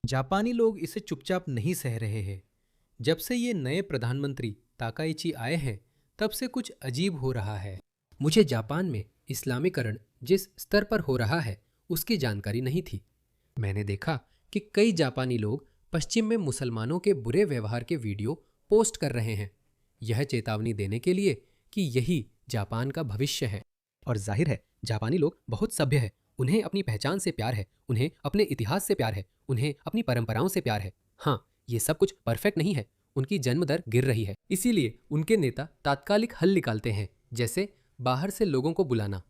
जापानी लोग इसे चुपचाप नहीं सह रहे हैं। जब से ये नए प्रधानमंत्री ताकाइची आए हैं, तब से कुछ अजीब हो रहा है। मुझे जापान में इस्लामीकरण जिस स्तर पर हो रहा है, उसकी जानकारी नहीं थी। मैंने देखा कि कई जापानी लोग पश्चिम में मुसलमानों के बुरे व्यवहार के वीडियो पोस्ट कर रहे हैं, यह चेतावनी देने के लिए कि यही जापान का भविष्य है। और जाहिर है, जापानी लोग बहुत सभ्य है। उन्हें अपनी पहचान से प्यार है, उन्हें अपने इतिहास से प्यार है, उन्हें अपनी परंपराओं से प्यार है। हाँ, ये सब कुछ परफेक्ट नहीं है। उनकी जन्म दर गिर रही है, इसीलिए उनके नेता तात्कालिक हल निकालते हैं, जैसे बाहर से लोगों को बुलाना।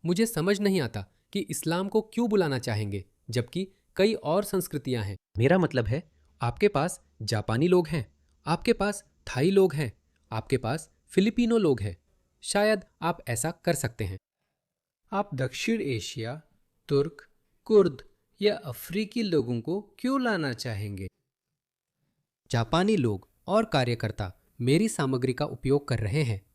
मुझे समझ नहीं आता कि इस्लाम को क्यों बुलाना चाहेंगे, जबकि कई और संस्कृतियां हैं। मेरा मतलब है, आपके पास जापानी लोग हैं, आपके पास थाई लोग हैं, आपके पास फिलिपिनो लोग हैं। शायद आप ऐसा कर सकते हैं। आप दक्षिण एशिया, तुर्क, कुर्द या अफ्रीकी लोगों को क्यों लाना चाहेंगे? जापानी लोग और कार्यकर्ता मेरी सामग्री का उपयोग कर रहे हैं।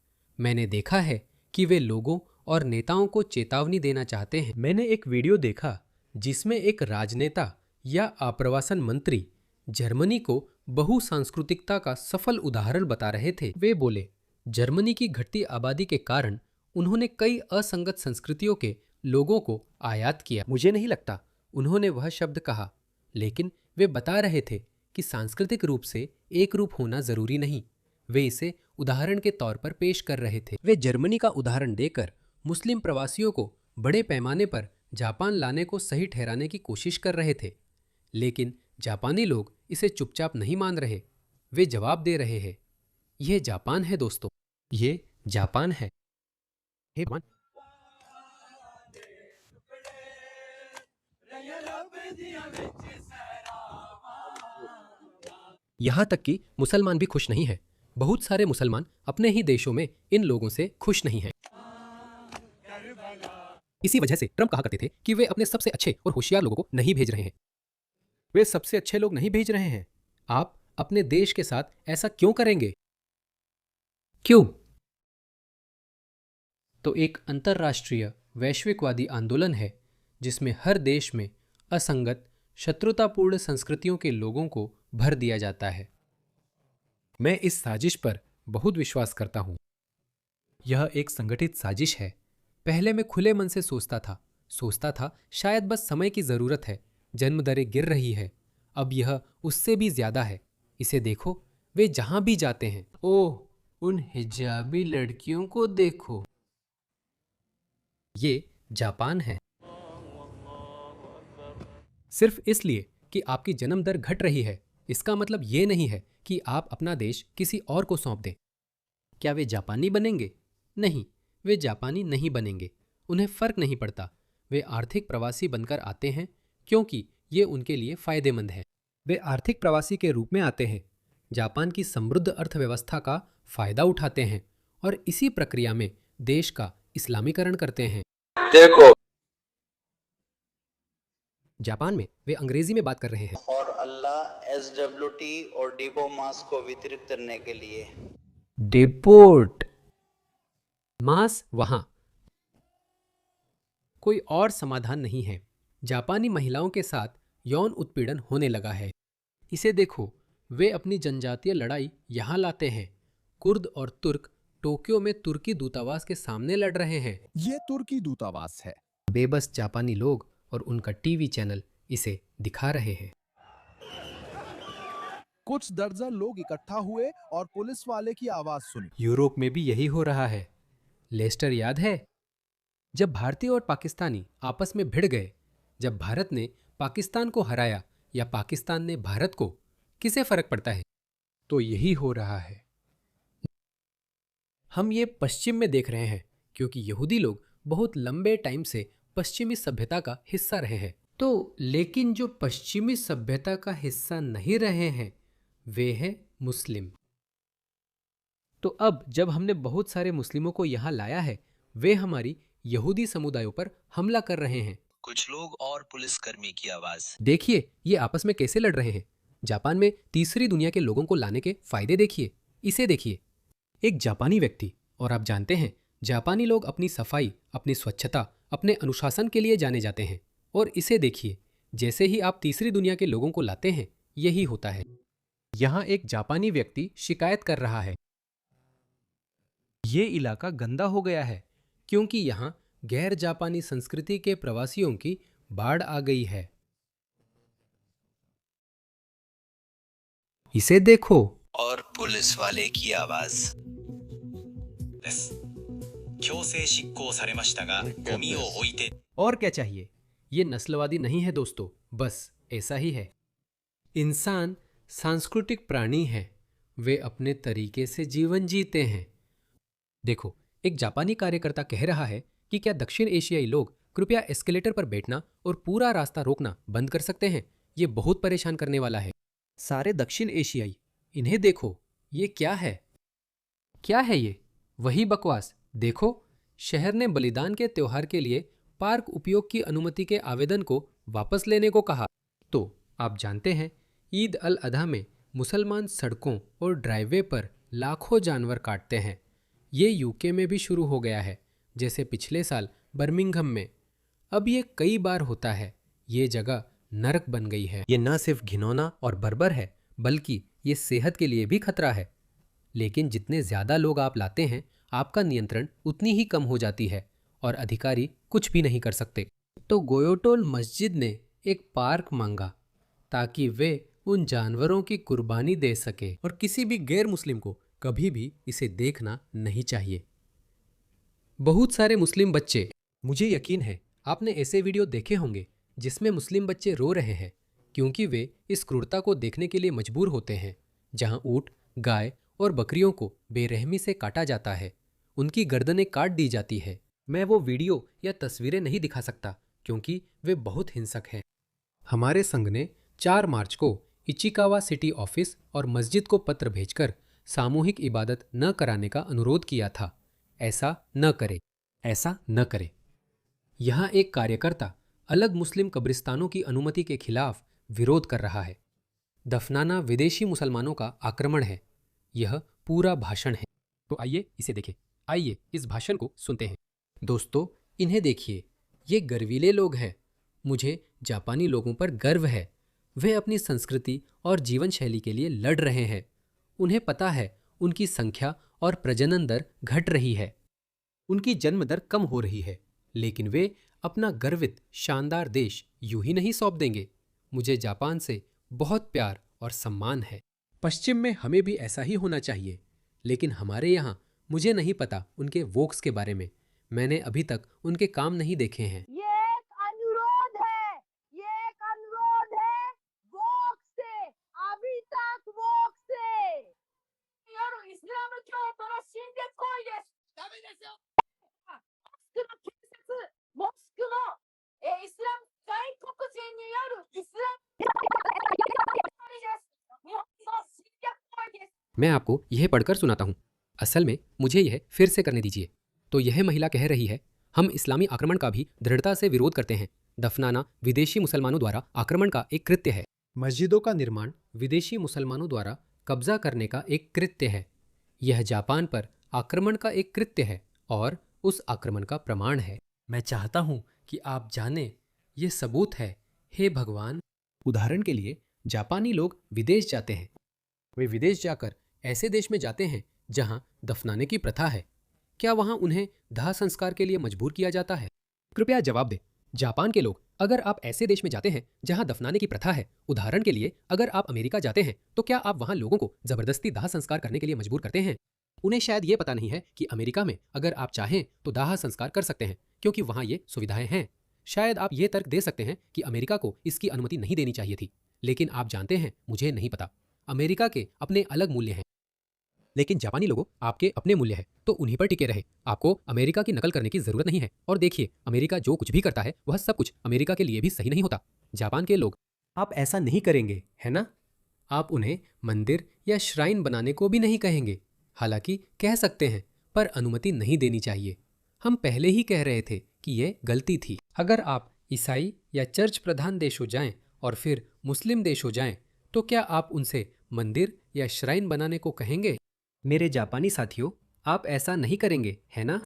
मैंने देखा है कि वे लोगों और नेताओं को चेतावनी देना चाहते हैं। मैंने एक वीडियो देखा जिसमें एक राजनेता या आप्रवासन मंत्री जर्मनी को बहुसांस्कृतिकता का सफल उदाहरण बता रहे थे। वे बोले, जर्मनी की घटती आबादी के कारण उन्होंने कई असंगत संस्कृतियों के लोगों को आयात किया। मुझे नहीं लगता उन्होंने वह शब्द कहा, लेकिन वे बता रहे थे कि सांस्कृतिक रूप से एक रूप होना जरूरी नहीं। वे इसे उदाहरण के तौर पर पेश कर रहे थे। वे जर्मनी का उदाहरण देकर मुस्लिम प्रवासियों को बड़े पैमाने पर जापान लाने को सही ठहराने की कोशिश कर रहे थे। लेकिन जापानी लोग इसे चुपचाप नहीं मान रहे। वे जवाब दे रहे हैं, यह जापान है दोस्तों, ये जापान है। हे भगवान! यहाँ तक कि मुसलमान भी खुश नहीं है। बहुत सारे मुसलमान अपने ही देशों में इन लोगों से खुश नहीं हैं। इसी वजह से ट्रंप कहा करते थे कि वे अपने सबसे अच्छे और होशियार लोगों को नहीं भेज रहे हैं। वे सबसे अच्छे लोग नहीं भेज रहे हैं। आप अपने देश के साथ ऐसा क्यों करेंगे? क्यों? तो एक अंतर्राष्ट्रीय वैश्विकवादी आंदोलन है जिसमें हर देश में असंगत, शत्रुतापूर्ण संस्कृतियों के लोगों को भर दिया जाता है। मैं इस साजिश पर बहुत विश्वास करता हूँ। यह एक संगठित साजिश है। पहले मैं खुले मन से सोचता था शायद बस समय की जरूरत है, जन्म दरें गिर रही है। अब यह उससे भी ज्यादा है। इसे देखो, वे जहां भी जाते हैं, ओह, उन हिजाबी लड़कियों को देखो। ये जापान है। सिर्फ इसलिए कि आपकी जन्म दर घट रही है, इसका मतलब ये नहीं है कि आप अपना देश किसी और को सौंप दें। क्या वे जापानी बनेंगे? नहीं, वे जापानी नहीं बनेंगे। उन्हें फर्क नहीं पड़ता। वे आर्थिक प्रवासी बनकर आते हैं क्योंकि ये उनके लिए फायदेमंद है। वे आर्थिक प्रवासी के रूप में आते हैं, जापान की समृद्ध अर्थव्यवस्था का फायदा उठाते हैं और इसी प्रक्रिया में देश का इस्लामीकरण करते हैं। देखो, जापान में वे अंग्रेजी में बात कर रहे हैं। और अल्लाह SWT और डिपो मास को वितरित करने के लिए। डिपोर्ट मास वहां कोई और समाधान नहीं है। जापानी महिलाओं के साथ यौन उत्पीड़न होने लगा है। इसे देखो, वे अपनी जनजातीय लड़ाई यहां लाते हैं। कुर्द और तुर्क टोक्यो में तुर्की दूतावास के सामने लड़ रहे हैं। ये तुर्की दूतावास है। बेबस जापानी लोग और उनका टीवी चैनल इसे दिखा रहे हैं। कुछ दर्जन लोग इकट्ठा हुए और पुलिस वाले की आवाज सुनी। यूरोप में भी यही हो रहा है। लेस्टर याद है, जब भारतीय और पाकिस्तानी आपस में भिड़ गए, जब भारत ने पाकिस्तान को हराया या पाकिस्तान ने भारत को, किसे फर्क पड़ता है? तो यही हो रहा है। हम ये पश्चिम में देख रहे हैं क्योंकि यहूदी लोग बहुत लंबे टाइम से पश्चिमी सभ्यता का हिस्सा रहे हैं। तो लेकिन जो पश्चिमी सभ्यता का हिस्सा नहीं रहे हैं, वे हैं मुस्लिम। तो अब जब हमने बहुत सारे मुस्लिमों को यहाँ लाया है, वे हमारी यहूदी समुदायों पर हमला कर रहे हैं। कुछ लोग और पुलिसकर्मी की आवाज। देखिए, ये आपस में कैसे लड़ रहे हैं। जापान में तीसरी दुनिया के लोगों को लाने के फायदे देखिए। इसे देखिए, एक जापानी व्यक्ति, और आप जानते हैं, जापानी लोग अपनी सफाई, अपनी स्वच्छता, अपने अनुशासन के लिए जाने जाते हैं। और इसे देखिए, जैसे ही आप तीसरी दुनिया के लोगों को लाते हैं, यही होता है। यहाँ एक जापानी व्यक्ति शिकायत कर रहा है, ये इलाका गंदा हो गया है क्योंकि यहाँ गैर जापानी संस्कृति के प्रवासियों की बाढ़ आ गई है। इसे देखो। और पुलिस वाले की आवाज। です強制執行されましたがゴミを置いて और क्या चाहिए? ये नस्लवादी नहीं है दोस्तों, बस ऐसा ही है। इंसान सांस्कृतिक प्राणी है, वे अपने तरीके से जीवन जीते हैं। देखो, एक जापानी कार्यकर्ता कह रहा है कि क्या दक्षिण एशियाई लोग कृपया एस्केलेटर पर बैठना और पूरा रास्ता रोकना बंद कर सकते हैं? ये बहुत परेशान करने वाला है। सारे दक्षिण एशियाई, इन्हें देखो, ये क्या है? क्या है ये? वही बकवास। देखो, शहर ने बलिदान के त्योहार के लिए पार्क उपयोग की अनुमति के आवेदन को वापस लेने को कहा। तो आप जानते हैं, ईद अल अधा में मुसलमान सड़कों और ड्राइवे पर लाखों जानवर काटते हैं। ये यूके में भी शुरू हो गया है, जैसे पिछले साल बर्मिंघम में। अब ये कई बार होता है। ये जगह नरक बन गई है। ये न सिर्फ घिनौना और बर्बर है, बल्कि ये सेहत के लिए भी खतरा है। लेकिन जितने ज्यादा लोग आप लाते हैं, आपका नियंत्रण उतनी ही कम हो जाती है और अधिकारी कुछ भी नहीं कर सकते। तो गोयोटोल मस्जिद ने एक पार्क मांगा ताकि वे उन जानवरों की कुर्बानी दे सके, और किसी भी गैर मुस्लिम को कभी भी इसे देखना नहीं चाहिए। बहुत सारे मुस्लिम बच्चे, मुझे यकीन है आपने ऐसे वीडियो देखे होंगे जिसमें मुस्लिम बच्चे रो रहे हैं क्योंकि वे इस क्रूरता को देखने के लिए मजबूर होते हैं, जहां ऊंट, गाय और बकरियों को बेरहमी से काटा जाता है, उनकी गर्दनें काट दी जाती है। मैं वो वीडियो या तस्वीरें नहीं दिखा सकता क्योंकि वे बहुत हिंसक हैं। हमारे संघ ने 4 मार्च को इचिकावा सिटी ऑफिस और मस्जिद को पत्र भेजकर सामूहिक इबादत न कराने का अनुरोध किया था। ऐसा न करे, ऐसा न करे। यहाँ एक कार्यकर्ता अलग मुस्लिम कब्रिस्तानों की अनुमति के खिलाफ विरोध कर रहा है। दफनाना विदेशी मुसलमानों का आक्रमण है। यह पूरा भाषण है। तो आइए इसे देखें। आइए इस भाषण को सुनते हैं। दोस्तों, इन्हें देखिए, ये गर्वीले लोग हैं। मुझे जापानी लोगों पर गर्व है। वे अपनी संस्कृति और जीवन शैली के लिए लड़ रहे हैं। उन्हें पता है उनकी संख्या और प्रजनन दर घट रही है, उनकी जन्म दर कम हो रही है, लेकिन वे अपना गर्वित शानदार देश यूं ही नहीं सौंप देंगे। मुझे जापान से बहुत प्यार और सम्मान है। पश्चिम में हमें भी ऐसा ही होना चाहिए, लेकिन हमारे यहाँ मुझे नहीं पता उनके वोक्स के बारे में। मैंने अभी तक उनके काम नहीं देखे हैं। ये एक अनुरोध है, ये एक अनुरोध है वोक से, अभी तक वोक से।夜イスラム教徒の侵略行為です。ダメですよ。モスクの建設、モスクのイスラム外国人によるイスラム行為です。もう侵略行為です。 मैं आपको यह पढ़कर सुनाता हूँ। असल में मुझे यह फिर से करने दीजिए। तो यह महिला कह रही है, हम इस्लामी आक्रमण का भी दृढ़ता से विरोध करते हैं। दफनाना विदेशी मुसलमानों द्वारा आक्रमण का एक कृत्य है। मस्जिदों का निर्माण विदेशी मुसलमानों द्वारा कब्जा करने का एक कृत्य है। यह जापान पर आक्रमण का एक कृत्य है और उस आक्रमण का प्रमाण है। मैं चाहता हूँ कि आप जानें, यह सबूत है। हे भगवान! उदाहरण के लिए, जापानी लोग विदेश जाते हैं। वे विदेश जाकर ऐसे देश में जाते हैं जहां दफनाने की प्रथा है। क्या वहां उन्हें दाह संस्कार के लिए मजबूर किया जाता है? कृपया जवाब दें। जापान के लोग, अगर आप ऐसे देश में जाते हैं जहां दफनाने की प्रथा है, उदाहरण के लिए अगर आप अमेरिका जाते हैं, तो क्या आप वहां लोगों को जबरदस्ती दाह संस्कार करने के लिए मजबूर करते हैं? उन्हें शायद ये पता नहीं है कि अमेरिका में अगर आप चाहें तो दाह संस्कार कर सकते हैं क्योंकि वहां ये सुविधाएं हैं। शायद आप ये तर्क दे सकते हैं कि अमेरिका को इसकी अनुमति नहीं देनी चाहिए थी, लेकिन आप जानते हैं, मुझे नहीं पता। अमेरिका के अपने अलग मूल्य हैं, लेकिन जापानी लोगों आपके अपने मूल्य है, तो उन्हीं पर टिके रहे। आपको अमेरिका की नकल करने की जरूरत नहीं है। और देखिए, अमेरिका जो कुछ भी करता है वह सब कुछ अमेरिका के लिए भी सही नहीं होता। जापान के लोग, आप ऐसा नहीं करेंगे, है ना? आप उन्हें मंदिर या श्राइन बनाने को भी नहीं कहेंगे। हालांकि कह सकते हैं, पर अनुमति नहीं देनी चाहिए। हम पहले ही कह रहे थे कि यह गलती थी। अगर आप ईसाई या चर्च प्रधान देश हो जाएं और फिर मुस्लिम देश हो जाएं, तो क्या आप उनसे मंदिर या श्राइन बनाने को कहेंगे? मेरे जापानी साथियों, आप ऐसा नहीं करेंगे, है ना?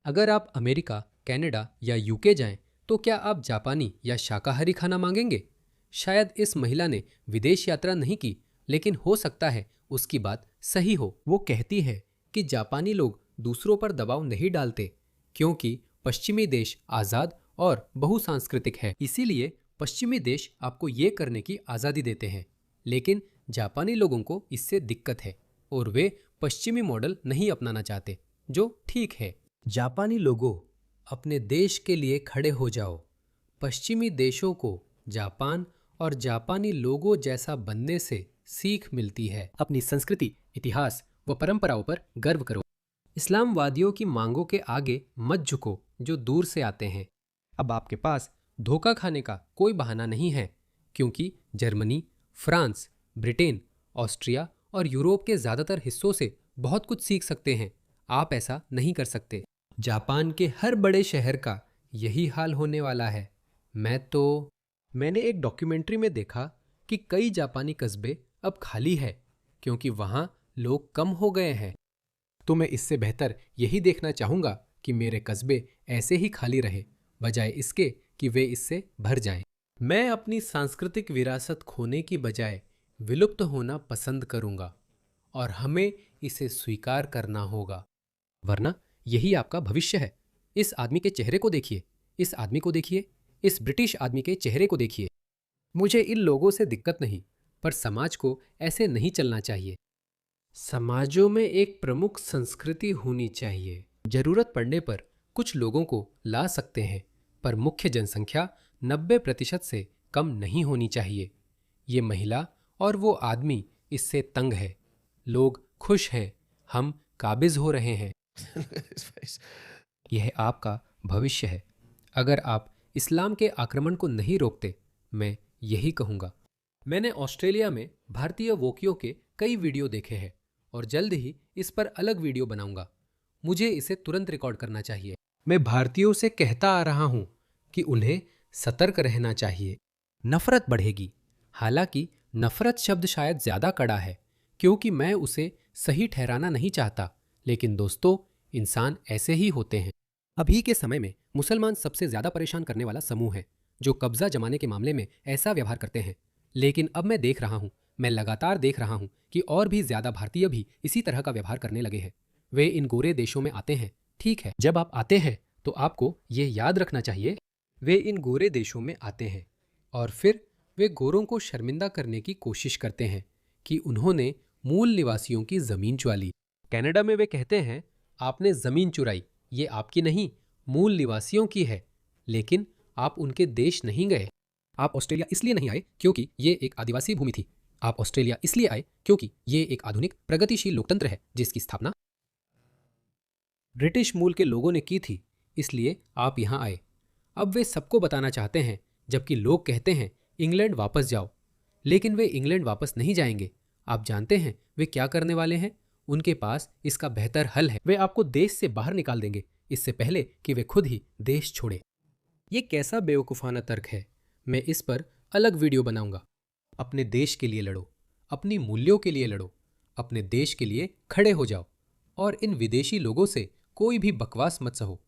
अगर आप अमेरिका, कनाडा या यूके जाएं, तो क्या आप जापानी या शाकाहारी खाना मांगेंगे? शायद इस महिला ने विदेश यात्रा नहीं की, लेकिन हो सकता है उसकी बात सही हो। वो कहती है कि जापानी लोग दूसरों पर दबाव नहीं डालते क्योंकि पश्चिमी देश आज़ाद और बहुसांस्कृतिक है। इसीलिए पश्चिमी देश आपको ये करने की आज़ादी देते हैं। लेकिन जापानी लोगों को इससे दिक्कत है और वे पश्चिमी मॉडल नहीं अपनाना चाहते, जो ठीक है। जापानी लोगों, अपने देश के लिए खड़े हो जाओ। पश्चिमी देशों को जापान और जापानी लोगों जैसा बनने से सीख मिलती है। अपनी संस्कृति, इतिहास व परंपराओं पर गर्व करो। इस्लामवादियों की मांगों के आगे मत झुको जो दूर से आते हैं। अब आपके पास धोखा खाने का कोई बहाना नहीं है क्योंकि जर्मनी, फ्रांस, ब्रिटेन, ऑस्ट्रिया और यूरोप के ज़्यादातर हिस्सों से बहुत कुछ सीख सकते हैं। आप ऐसा नहीं कर सकते। जापान के हर बड़े शहर का यही हाल होने वाला है। मैंने एक डॉक्यूमेंट्री में देखा कि कई जापानी कस्बे अब खाली है क्योंकि वहाँ लोग कम हो गए हैं। तो मैं इससे बेहतर यही देखना चाहूँगा कि मेरे कस्बे ऐसे ही खाली रहे बजाय इसके कि वे इससे भर जाएं। मैं अपनी सांस्कृतिक विरासत खोने की बजाय विलुप्त होना पसंद करूँगा और हमें इसे स्वीकार करना होगा, वरना यही आपका भविष्य है। इस आदमी के चेहरे को देखिए, इस आदमी को देखिए, इस ब्रिटिश आदमी के चेहरे को देखिए। मुझे इन लोगों से दिक्कत नहीं, पर समाज को ऐसे नहीं चलना चाहिए। समाजों में एक प्रमुख संस्कृति होनी चाहिए। जरूरत पड़ने पर कुछ लोगों को ला सकते हैं, पर मुख्य जनसंख्या 90% से कम नहीं होनी चाहिए। ये महिला और वो आदमी इससे तंग है। लोग खुश हैं, हम काबिज हो रहे हैं। यह आपका भविष्य है। अगर आप इस्लाम के आक्रमण को नहीं रोकते, मैं यही कहूँगा। मैंने ऑस्ट्रेलिया में भारतीय वोकियों के कई वीडियो देखे हैं और जल्द ही इस पर अलग वीडियो बनाऊंगा। मुझे इसे तुरंत रिकॉर्ड करना चाहिए। मैं भारतीयों से कहता आ रहा हूं कि उन्हें सतर्क रहना चाहिए। नफरत बढ़ेगी। हालांकि नफरत शब्द शायद ज्यादा कड़ा है क्योंकि मैं उसे सही ठहराना नहीं चाहता, लेकिन दोस्तों, इंसान ऐसे ही होते हैं। अभी के समय में मुसलमान सबसे ज्यादा परेशान करने वाला समूह है जो कब्जा जमाने के मामले में ऐसा व्यवहार करते हैं। लेकिन अब मैं लगातार देख रहा हूं कि और भी ज्यादा भारतीय भी इसी तरह का व्यवहार करने लगे हैं। वे इन गोरे देशों में आते हैं, ठीक है। जब आप आते हैं तो आपको ये याद रखना चाहिए, वे इन गोरे देशों में आते हैं और फिर वे गोरों को शर्मिंदा करने की कोशिश करते हैं कि उन्होंने मूल निवासियों की जमीन चुरा ली। कनाडा में वे कहते हैं, आपने जमीन चुराई, ये आपकी नहीं, मूल निवासियों की है। लेकिन आप उनके देश नहीं गए। आप ऑस्ट्रेलिया इसलिए नहीं आए क्योंकि ये एक आदिवासी भूमि थी। आप ऑस्ट्रेलिया इसलिए आए क्योंकि ये एक आधुनिक प्रगतिशील लोकतंत्र है जिसकी स्थापना ब्रिटिश मूल के लोगों ने की थी। इसलिए आप यहाँ आए। अब वे सबको बताना चाहते हैं, जबकि लोग कहते हैं इंग्लैंड वापस जाओ। लेकिन वे इंग्लैंड वापस नहीं जाएंगे। आप जानते हैं वे क्या करने वाले हैं? उनके पास इसका बेहतर हल है। वे आपको देश से बाहर निकाल देंगे इससे पहले कि वे खुद ही देश छोड़े। ये कैसा बेवकूफ़ाना तर्क है। मैं इस पर अलग वीडियो बनाऊंगा। अपने देश के लिए लड़ो, अपनी मूल्यों के लिए लड़ो, अपने देश के लिए खड़े हो जाओ और इन विदेशी लोगों से कोई भी बकवास मत सहो।